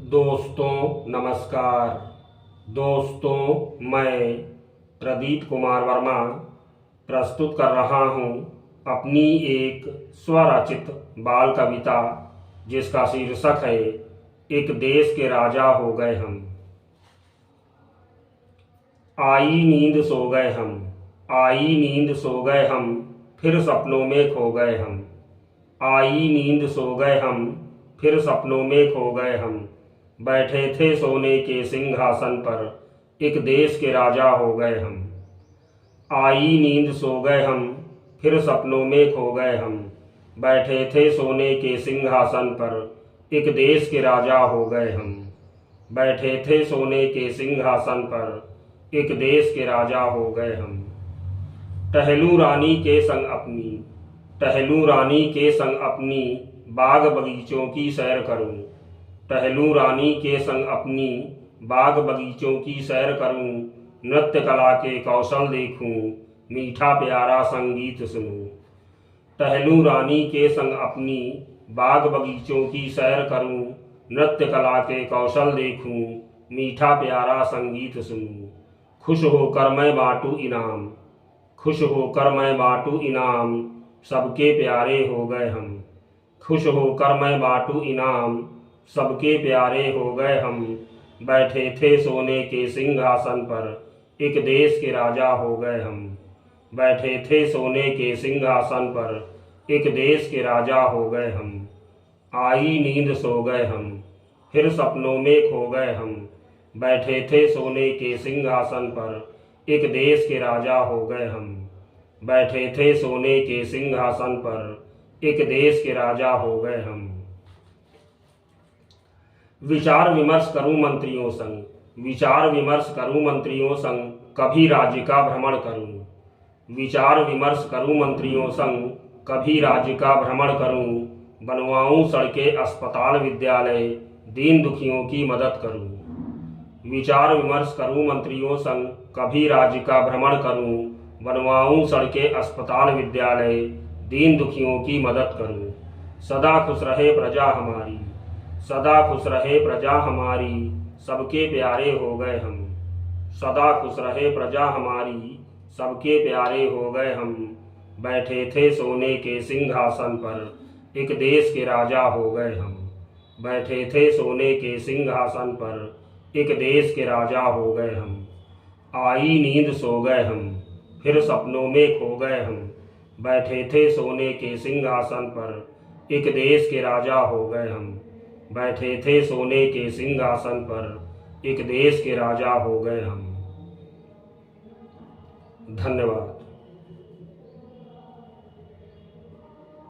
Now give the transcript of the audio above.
दोस्तों नमस्कार। दोस्तों, मैं प्रदीप कुमार वर्मा प्रस्तुत कर रहा हूँ अपनी एक स्वरचित बाल कविता, जिसका शीर्षक है एक देश के राजा हो गए हम। आई नींद सो गए हम, आई नींद सो गए हम, फिर सपनों में खो गए हम। आई नींद सो गए हम, फिर सपनों में खो गए हम। बैठे थे सोने के सिंहासन पर, एक देश के राजा हो गए हम। आई नींद सो गए हम, फिर सपनों में खो गए हम। बैठे थे सोने के सिंहासन पर, एक देश के राजा हो गए हम। बैठे थे सोने के सिंहासन पर, एक देश के राजा हो गए हम। टहलूं रानी के संग अपनी, टहलूं रानी के संग अपनी, बाग बगीचों की सैर करूं। टहलूं रानी के संग अपनी, बाग बगीचों की सैर करूं। नृत्य कला के कौशल देखूं, मीठा प्यारा संगीत सुनूं। टहलूं रानी के संग अपनी, बाग बगीचों की सैर करूं। नृत्य कला के कौशल देखूं, मीठा प्यारा संगीत सुनूं। खुश होकर मैं बांटूं इनाम, खुश होकर मैं बांटूं इनाम, सबके प्यारे हो गए हम। खुश होकर मैं बांटूं इनाम, सबके प्यारे हो गए हम। बैठे थे सोने के सिंहासन पर, एक देश के राजा हो गए हम। बैठे थे सोने के सिंहासन पर, एक देश के राजा हो गए हम। आई नींद सो गए हम, फिर सपनों में खो गए हम। बैठे थे सोने के सिंहासन पर, एक देश के राजा हो गए हम। बैठे थे सोने के सिंहासन पर, एक देश के राजा हो गए हम। विचार विमर्श करूं मंत्रियों संग, विचार विमर्श करूं मंत्रियों संग, कभी राज्य का भ्रमण करूं। विचार विमर्श करूं मंत्रियों संग, कभी राज्य का भ्रमण करूं। बनवाऊं सड़कें अस्पताल विद्यालय, दीन दुखियों की मदद करूं। विचार विमर्श करूं मंत्रियों संग, कभी राज्य का भ्रमण करूं। बनवाऊं सड़कें अस्पताल विद्यालय, दीन दुखियों की मदद करूं। सदा खुश रहे प्रजा हमारी, सदा खुश रहे प्रजा हमारी, सबके प्यारे हो गए हम। सदा खुश रहे प्रजा हमारी, सबके प्यारे हो गए हम। बैठे थे सोने के सिंहासन पर, एक देश के राजा हो गए हम। बैठे थे सोने के सिंहासन पर, एक देश के राजा हो गए हम। आई नींद सो गए हम, फिर सपनों में खो गए हम। बैठे थे सोने के सिंहासन पर, एक देश के राजा हो गए हम। बैठे थे सोने के सिंहासन पर, एक देश के राजा हो गए हम। धन्यवाद।